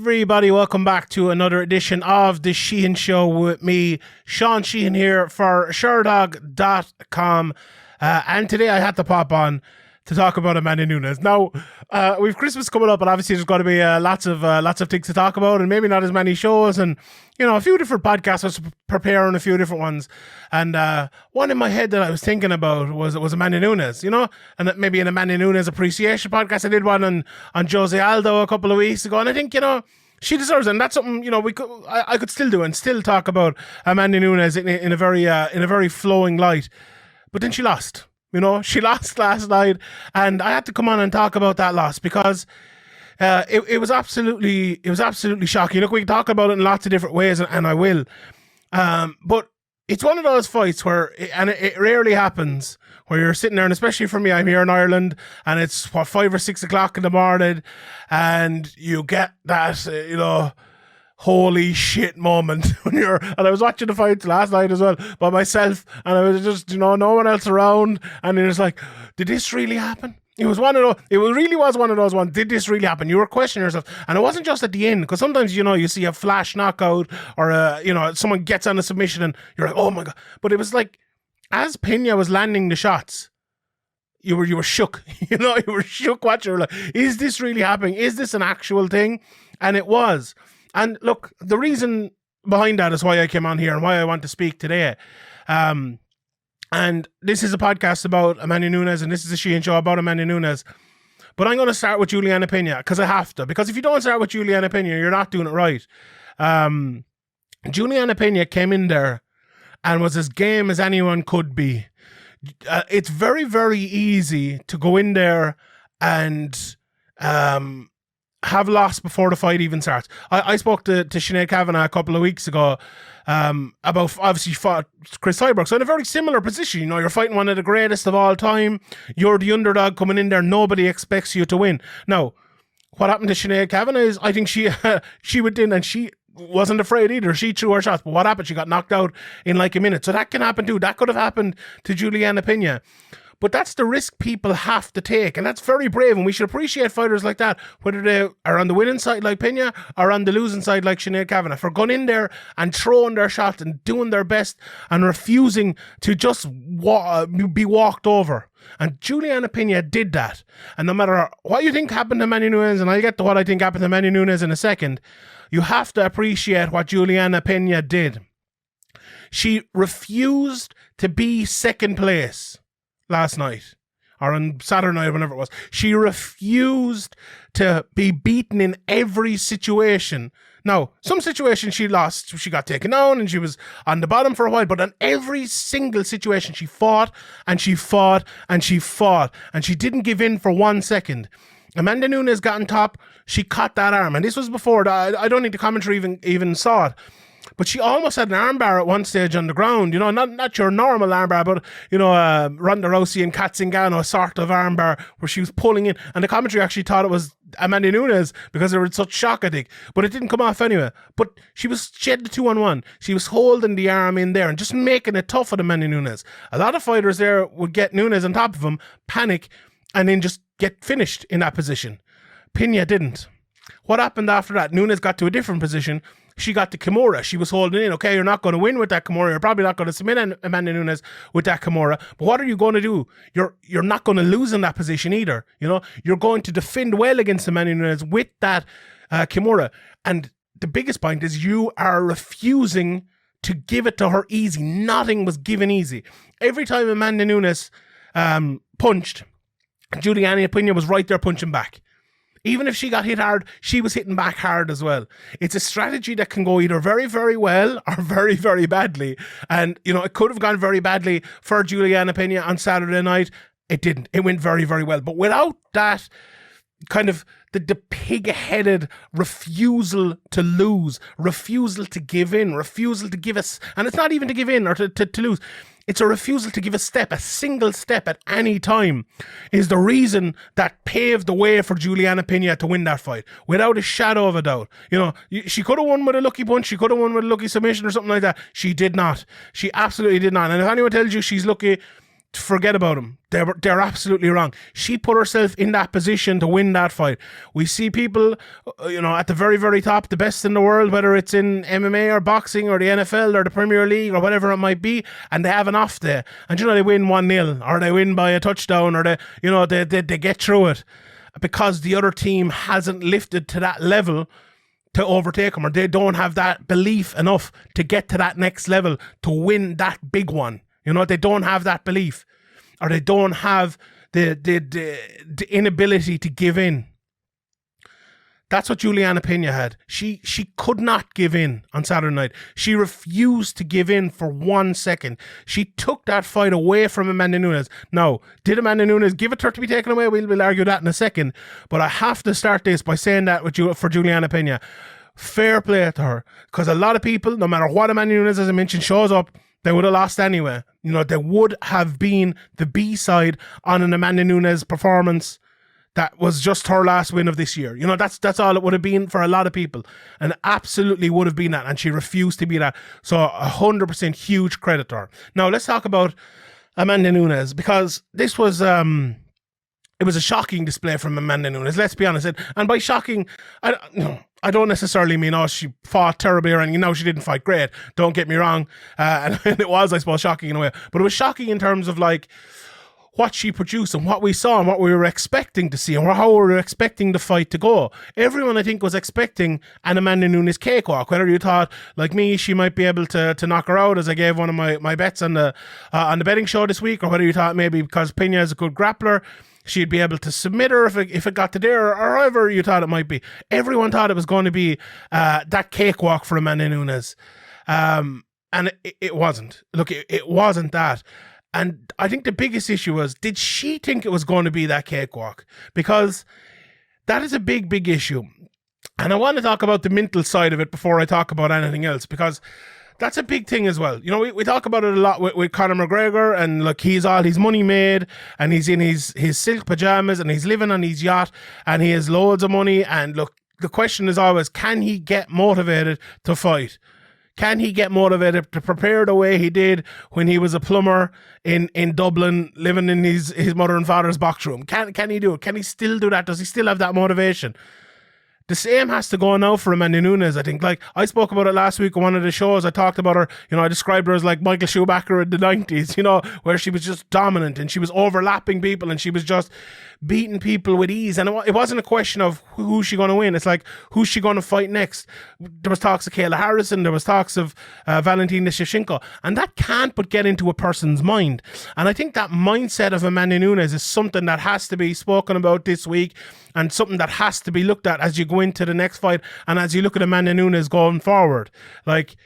Everybody, welcome back to another edition of the Sheehan Show with me, Sean Sheehan, here for Sherdog.com. And today I had to pop on to talk about Amanda Nunes. Now, we've Christmas coming up, and obviously there's got to be lots of things to talk about, and maybe not as many shows, and a few different podcasts. I was preparing a few different ones, and one in my head that I was thinking about was Amanda Nunes, and maybe an Amanda Nunes appreciation podcast. I did one on Jose Aldo a couple of weeks ago, and I think she deserves it, and that's something I could still do and still talk about Amanda Nunes in a very flowing light. But then she lost. She lost last night, and I had to come on and talk about that loss because it was absolutely shocking. Look, we can talk about it in lots of different ways, and I will. But it's one of those fights where, and it rarely happens, where you're sitting there, and especially for me, I'm here in Ireland, and it's 5 or 6 o'clock in the morning, and you get that, holy shit moment when and I was watching the fights last night as well by myself, and I was just, no one else around, and it was like, did this really happen? It really was one of those ones. Did this really happen? You were questioning yourself, and it wasn't just at the end, because sometimes you see a flash knockout or someone gets on a submission and you're like, oh my god. But it was like, as Pena was landing the shots, you were shook. You were shook watching. You were like, is this really happening? Is this an actual thing? And it was. And look, the reason behind that is why I came on here and why I want to speak today. And this is a podcast about Amanda Nunes, and this is a Sheehan Show about Amanda Nunes. But I'm going to start with Julianna Pena, because I have to. Because if you don't start with Julianna Pena, you're not doing it right. Julianna Pena came in there and was as game as anyone could be. It's very, very easy to go in there and have lost before the fight even starts. I spoke to Sinead Kavanagh a couple of weeks ago about, obviously, fought Chris Cyborg. So in a very similar position, you're fighting one of the greatest of all time. You're the underdog coming in there. Nobody expects you to win. Now, what happened to Sinead Kavanagh is, I think she went in and she wasn't afraid either. She threw her shots, but what happened? She got knocked out in like a minute. So that can happen too. That could have happened to Julianna Pena. But that's the risk people have to take, and that's very brave, and we should appreciate fighters like that, whether they are on the winning side like Pena or on the losing side like Sinead Kavanagh, for going in there and throwing their shots and doing their best and refusing to just be walked over. And Julianna Pena did that. And no matter what you think happened to Amanda Nunes, and I'll get to what I think happened to Amanda Nunes in a second, you have to appreciate what Julianna Pena did. She refused to be second place last night, or on Saturday night, whenever it was. She refused to be beaten in every situation. Now, some situations she lost, she got taken down and she was on the bottom for a while, but on every single situation she fought and she fought and she fought, and she didn't give in for 1 second. Amanda Nunes got on top, she caught that arm, and this was before, I don't think the commentary even saw it, but she almost had an armbar at one stage on the ground, not your normal armbar, but, Ronda Rousey and Kat Zingano sort of armbar where she was pulling in, and the commentary actually thought it was Amanda Nunes because they were in such shock, I think, but it didn't come off anyway. But she had the 2-on-1. She was holding the arm in there and just making it tough on Amanda Nunes. A lot of fighters there would get Nunes on top of him, panic, and then just get finished in that position. Pena didn't. What happened after that? Nunes got to a different position. She got the Kimura. She was holding in. Okay, you're not going to win with that Kimura. You're probably not going to submit Amanda Nunes with that Kimura. But what are you going to do? You're not going to lose in that position either. You're going to defend well against Amanda Nunes with that Kimura. And the biggest point is you are refusing to give it to her easy. Nothing was given easy. Every time Amanda Nunes punched, Julianna Pena was right there punching back. Even if she got hit hard, she was hitting back hard as well. It's a strategy that can go either very, very well or very, very badly. And, it could have gone very badly for Julianna Pena on Saturday night. It didn't. It went very, very well. But without that kind of the pig-headed refusal to lose, refusal to give in, refusal to give us, and it's not even to give in or to lose. It's a refusal to give a single step at any time is the reason that paved the way for Julianna Pena to win that fight, without a shadow of a doubt. She could have won with a lucky punch, she could have won with a lucky submission or something like that. She did not. She absolutely did not. And if anyone tells you she's lucky, forget about them. They're absolutely wrong. She put herself in that position to win that fight. We see people, at the very, very top, the best in the world, whether it's in MMA or boxing or the NFL or the Premier League or whatever it might be, and they have an off day. And they win 1-0 or they win by a touchdown or they get through it because the other team hasn't lifted to that level to overtake them, or they don't have that belief enough to get to that next level to win that big one. They don't have that belief, or they don't have the inability to give in. That's what Julianna Pena had. She could not give in on Saturday night. She refused to give in for 1 second. She took that fight away from Amanda Nunes. Now, did Amanda Nunes give it to her to be taken away? We'll argue that in a second. But I have to start this by saying that for Julianna Pena. Fair play to her. Because a lot of people, no matter what Amanda Nunes, as I mentioned, shows up, they would have lost anyway. They would have been the B-side on an Amanda Nunes performance that was just her last win of this year. That's all it would have been for a lot of people. And absolutely would have been that. And she refused to be that. So 100% huge credit to her. Now, let's talk about Amanda Nunes, because this was... it was a shocking display from Amanda Nunes, let's be honest. And by shocking, I don't necessarily mean, she fought terribly or anything. No, she didn't fight great. Don't get me wrong. And it was, I suppose, shocking in a way. But it was shocking in terms of what she produced and what we saw and what we were expecting to see and how we were expecting the fight to go. Everyone, I think, was expecting an Amanda Nunes cakewalk. Whether you thought, like me, she might be able to knock her out, as I gave one of my bets on the betting show this week, or whether you thought maybe because Pena is a good grappler, she'd be able to submit her if it got to there, or however you thought it might be. Everyone thought it was going to be that cakewalk for Amanda Nunes. And it wasn't. Look, it wasn't that. And I think the biggest issue was, did she think it was going to be that cakewalk? Because that is a big, big issue. And I want to talk about the mental side of it before I talk about anything else, because that's a big thing as well. We talk about it a lot with Conor McGregor, and look, he's money made, and he's in his silk pajamas, and he's living on his yacht, and he has loads of money. And look, the question is always, can he get motivated to fight? Can he get motivated to prepare the way he did when he was a plumber in Dublin, living in his mother and father's box room? Can he do it? Can he still do that? Does he still have that motivation? The same has to go now for Amanda Nunes, I think. Like, I spoke about it last week on one of the shows. I talked about her, I described her as like Michael Schumacher in the 90s, where she was just dominant and she was overlapping people and she was just beating people with ease. And it wasn't a question of who's she going to win. It's like, who's she going to fight next? There was talks of Kayla Harrison. There was talks of Valentina Shevchenko. And that can't but get into a person's mind. And I think that mindset of Amanda Nunes is something that has to be spoken about this week, and something that has to be looked at as you go into the next fight and as you look at Amanda Nunes going forward. Like,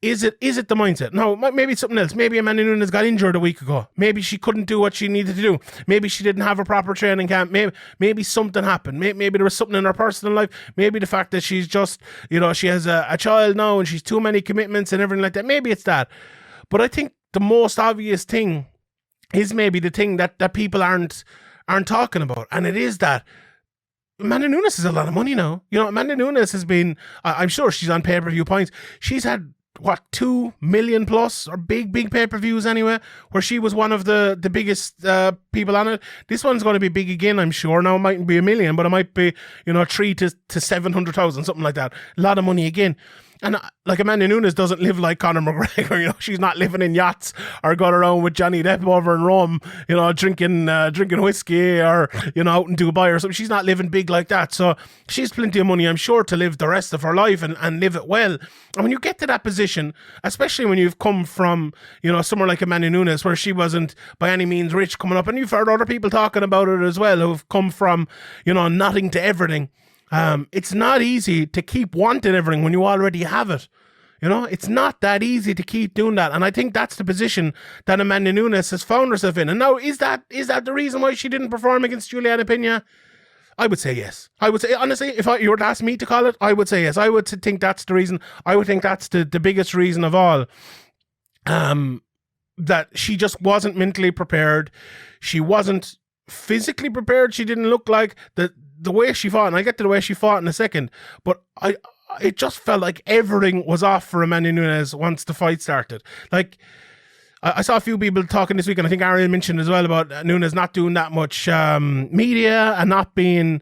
is it the mindset? No, maybe it's something else. Maybe Amanda Nunes got injured a week ago. Maybe she couldn't do what she needed to do. Maybe she didn't have a proper training camp. Maybe something happened. Maybe there was something in her personal life. Maybe the fact that she's just, she has a child now and she's too many commitments and everything like that. Maybe it's that. But I think the most obvious thing is maybe the thing that people aren't talking about. And it is that Amanda Nunes has a lot of money now. Amanda Nunes has been, I'm sure she's on pay-per-view points. She's had, 2 million plus, or big pay-per-views anyway, where she was one of the biggest people on it. This one's going to be big again, I'm sure. Now, it mightn't be 1 million, but it might be, 3 to 700,000, something like that. A lot of money again. And like, Amanda Nunes doesn't live like Conor McGregor, she's not living in yachts or going around with Johnny Depp over in Rome, drinking whiskey or, out in Dubai or something. She's not living big like that. So she's plenty of money, I'm sure, to live the rest of her life and live it well. And when you get to that position, especially when you've come from, somewhere like Amanda Nunes, where she wasn't by any means rich coming up, and you've heard other people talking about it as well, who've come from, nothing to everything. It's not easy to keep wanting everything when you already have it. It's not that easy to keep doing that. And I think that's the position that Amanda Nunes has found herself in. And now, is that the reason why she didn't perform against Julianna Pena? I would say yes. I would say, honestly, if you were to ask me to call it, I would say yes. I would think that's the reason. I would think that's the biggest reason of all. That she just wasn't mentally prepared. She wasn't physically prepared. She didn't look like the way she fought, and I'll get to the way she fought in a second, but it just felt like everything was off for Amanda Nunes once the fight started. Like, I saw a few people talking this week, and I think Ariel mentioned as well about Nunes not doing that much media and not being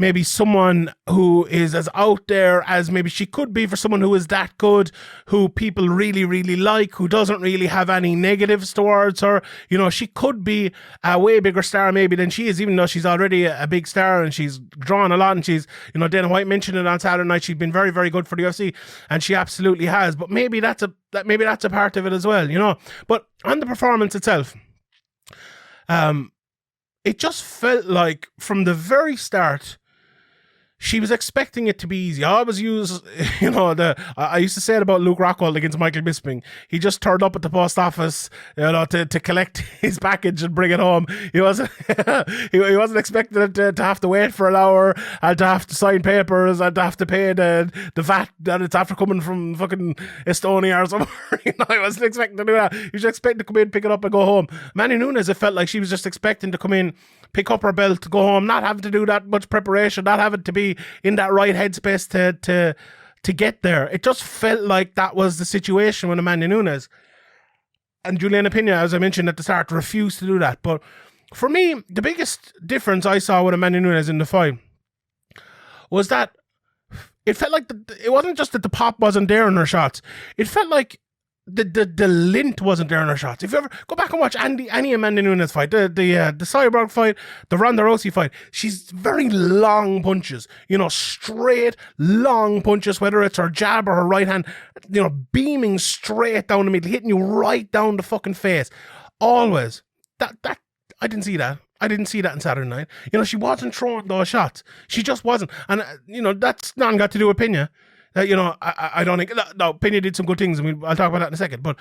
maybe someone who is as out there as maybe she could be for someone who is that good, who people really, really like, who doesn't really have any negatives towards her. You know, she could be a way bigger star maybe than she is, even though she's already a big star and she's drawn a lot, and she's, you know, Dana White mentioned it on Saturday night, she's been very, very good for the UFC, and she absolutely has. But maybe that's a part of it as well, you know. But on the performance itself, it just felt like from the very start, she was expecting it to be easy. I always use, you know, I used to say it about Luke Rockhold against Michael Bisping. He just turned up at the post office, you know, to collect his package and bring it home. He wasn't he wasn't expecting it to have to wait for an hour and to have to sign papers and to have to pay the VAT that it's after coming from fucking Estonia or somewhere. You know, I wasn't expecting to do that. He was expecting to come in, pick it up and go home. Amanda Nunes, it felt like she was just expecting to come in, pick up her belt, go home, not having to do that much preparation, not having to be in that right headspace to get there. It just felt like that was the situation with Amanda Nunes. And Julianna Pena, as I mentioned at the start, refused to do that. But for me, the biggest difference I saw with Amanda Nunes in the fight was that it felt like it wasn't just that the pop wasn't there in her shots. It felt like the lint wasn't there in her shots. If you ever go back and watch any Amanda Nunes fight, the Cyborg fight, the Ronda Rousey fight, she's very long punches, you know, straight long punches, whether it's her jab or her right hand, you know, beaming straight down the middle, hitting you right down the fucking face. Always. That I didn't see that. I didn't see that on Saturday night. You know, she wasn't throwing those shots. She just wasn't. And, you know, that's not got to do with Pena. You know, I don't think... No, Pena did some good things. I mean, I'll talk about that in a second. But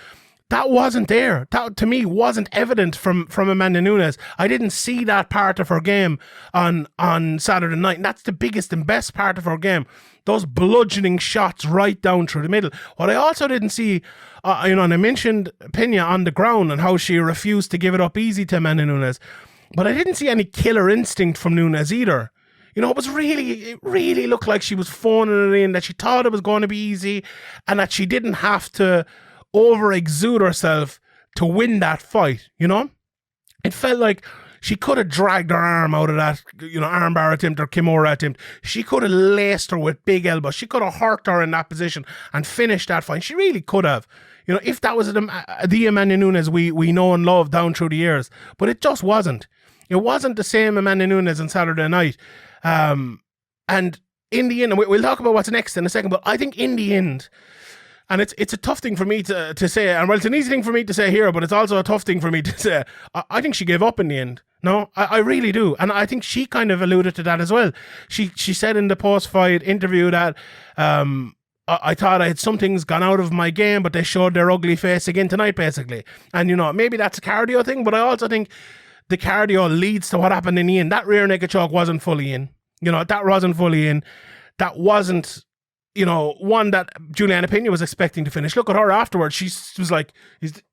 that wasn't there. That, to me, wasn't evident from Amanda Nunes. I didn't see that part of her game on Saturday night. And that's the biggest and best part of her game. Those bludgeoning shots right down through the middle. What I also didn't see, you know, and I mentioned Pena on the ground and how she refused to give it up easy to Amanda Nunes. But I didn't see any killer instinct from Nunes either. You know, it really looked like she was phoning it in, that she thought it was going to be easy and that she didn't have to over-exude herself to win that fight, you know? It felt like she could have dragged her arm out of that, you know, armbar attempt or Kimura attempt. She could have laced her with big elbows. She could have hurt her in that position and finished that fight. She really could have. You know, if that was the Amanda Nunes we know and love down through the years. But it just wasn't. It wasn't the same Amanda Nunes on Saturday night. And in the end, and we'll talk about what's next in a second, but I think in the end, and it's a tough thing for me to say, and well, it's an easy thing for me to say here, but it's also a tough thing for me to say. I think she gave up in the end. No, I really do. And I think she kind of alluded to that as well. She said in the post-fight interview that I thought I had some things gone out of my game, but they showed their ugly face again tonight, basically. And, you know, maybe that's a cardio thing, but I also think the cardio leads to what happened in the end. That rear naked choke wasn't fully in. You know, that wasn't fully in. That wasn't, you know, one that Julianna Pena was expecting to finish. Look at her afterwards. She was like,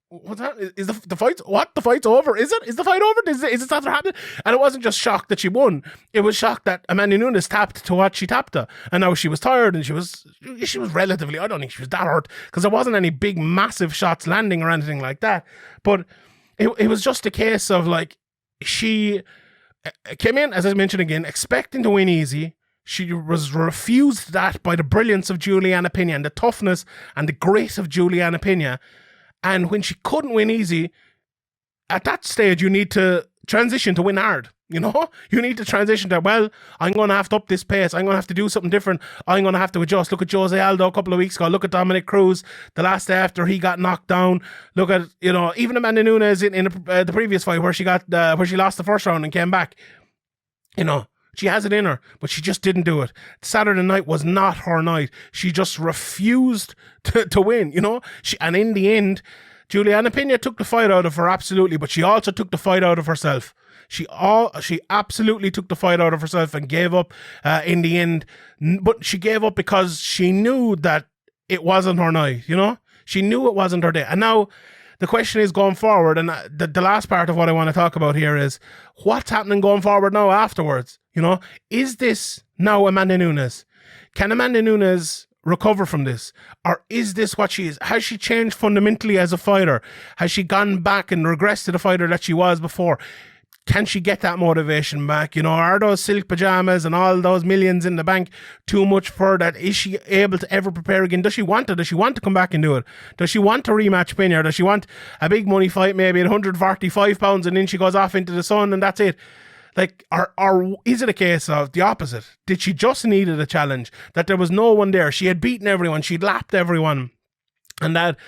what's that? Is the fight, what? The fight's over? Is it? Is the fight over? Is it after happening? And it wasn't just shocked that she won. It was shocked that Amanda Nunes tapped to what she tapped to. And now she was tired and she was relatively, I don't think she was that hurt because there wasn't any big, massive shots landing or anything like that. But it was just a case of like, she came in, as I mentioned again, expecting to win easy. She was refused that by the brilliance of Julianna Pena and the toughness and the grace of Julianna Pena. And when she couldn't win easy, at that stage, you need to transition to win hard. You know, you need to transition to, well, I'm going to have to up this pace. I'm going to have to do something different. I'm going to have to adjust. Look at Jose Aldo a couple of weeks ago. Look at Dominic Cruz the last day after he got knocked down. Look at, you know, even Amanda Nunes in the previous fight where she lost the first round and came back. You know, she has it in her, but she just didn't do it. Saturday night was not her night. She just refused to win, you know. And in the end, Julianna Pena took the fight out of her, absolutely, but she also took the fight out of herself. She absolutely took the fight out of herself and gave up in the end. But she gave up because she knew that it wasn't her night, you know? She knew it wasn't her day. And now the question is going forward, and the last part of what I want to talk about here is what's happening going forward now afterwards, you know? Is this now Amanda Nunes? Can Amanda Nunes recover from this? Or is this what she is? Has she changed fundamentally as a fighter? Has she gone back and regressed to the fighter that she was before? Can she get that motivation back? Are those silk pajamas and all those millions in the bank too much for that? Is she able to ever prepare again? Does she want to? Does she want to come back and do it? Does she want to rematch Pena? Does she want a big money fight, maybe at 145 pounds, and then she goes off into the sun and that's it? Like, or is it a case of the opposite? Did she just needed a challenge? That there was no one there? She had beaten everyone. She'd lapped everyone. And that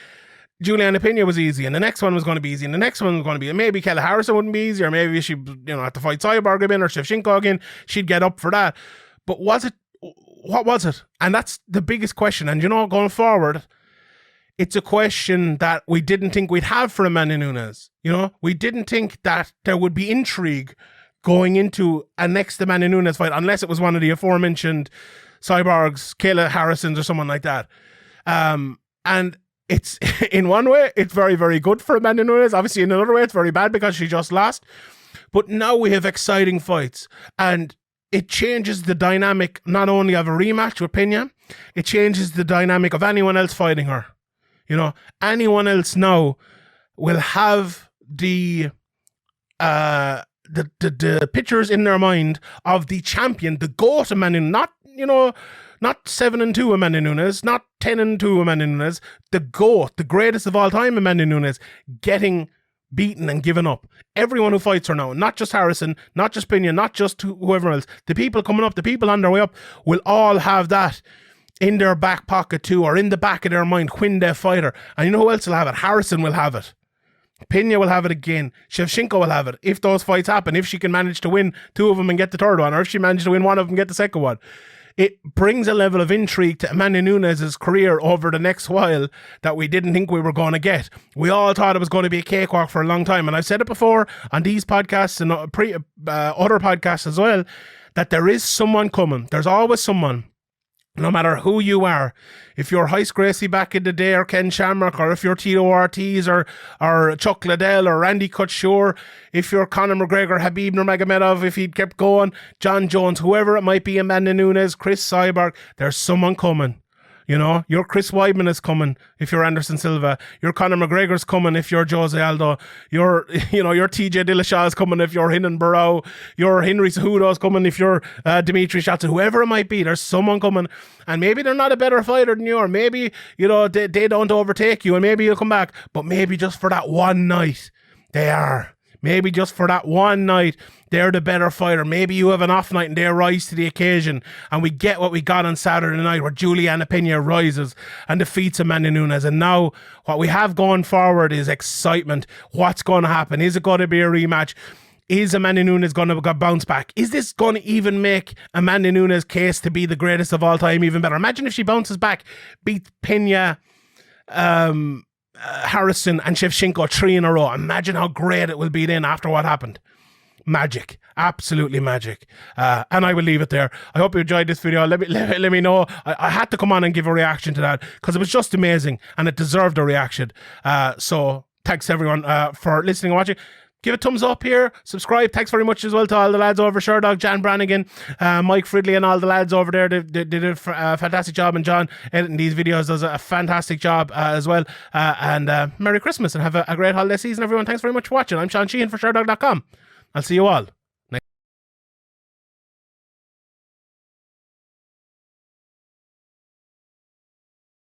Julianna Pena was easy, and the next one was going to be easy, and the next one was going to be, maybe Kella Harrison wouldn't be easy, or maybe she, had to fight Cyborg again or Shevchenko again, she'd get up for that. But what was it? And that's the biggest question. And going forward, it's a question that we didn't think we'd have for Amanda Nunes. We didn't think that there would be intrigue going into a next Amanda Nunes fight, unless it was one of the aforementioned Cyborgs, Kayla Harrisons, or someone like that. And it's, in one way, it's very, very good for Amanda Nunes. Obviously, in another way, it's very bad because she just lost. But now we have exciting fights, and it changes the dynamic not only of a rematch with Pena, it changes the dynamic of anyone else fighting her. Anyone else now will have the pictures in their mind of the champion, the GOAT Amanda Nunes, not 7-2 Amanda Nunes, not 10-2 Amanda Nunes, the GOAT, the greatest of all time Amanda Nunes, getting beaten and given up. Everyone who fights her now, not just Harrison, not just Pena, not just whoever else, the people coming up, the people on their way up, will all have that in their back pocket too, or in the back of their mind when they fight her. And you know who else will have it? Harrison will have it. Pena will have it again. Shevchenko will have it. If those fights happen, if she can manage to win two of them and get the third one, or if she managed to win one of them and get the second one, it brings a level of intrigue to Amanda Nunes' career over the next while that we didn't think we were going to get. We all thought it was going to be a cakewalk for a long time. And I've said it before on these podcasts and other podcasts as well, that there is someone coming. There's always someone. No matter who you are, if you're Heist Gracie back in the day, or Ken Shamrock, or if you're Tito Ortiz, or Chuck Liddell, or Randy Couture, if you're Conor McGregor, Habib Nurmagomedov, if he'd kept going, John Jones, whoever it might be, Amanda Nunes, Chris Cyborg, there's someone coming. Your Chris Weidman is coming if you're Anderson Silva. Your Conor McGregor's coming if you're Jose Aldo. Your TJ Dillashaw is coming if you're Hinan Barrow. Your Henry Cejudo's coming if you're Dimitri Shatsa. Whoever it might be, there's someone coming. And maybe they're not a better fighter than you, or maybe, they don't overtake you, and maybe you'll come back. But maybe just for that one night, they are. Maybe just for that one night, they're the better fighter. Maybe you have an off night and they rise to the occasion, and we get what we got on Saturday night, where Julianna Pena rises and defeats Amanda Nunes. And now what we have going forward is excitement. What's going to happen? Is it going to be a rematch? Is Amanda Nunes going to bounce back? Is this going to even make Amanda Nunes' case to be the greatest of all time even better? Imagine if she bounces back, beats Pena, Harrison and Shevchenko 3 in a row. Imagine how great it will be then after what happened. Magic. Absolutely magic. And I will leave it there. I hope you enjoyed this video. Let me know. I had to come on and give a reaction to that because it was just amazing and it deserved a reaction. So thanks everyone for listening and watching. Give a thumbs up here, subscribe. Thanks very much as well to all the lads over Sherdog, Jan Brannigan, Mike Fridley, and all the lads over there. They did a fantastic job, and John editing these videos does a fantastic job as well. And Merry Christmas and have a great holiday season, everyone. Thanks very much for watching. I'm Sheehan for Sherdog.com. I'll see you all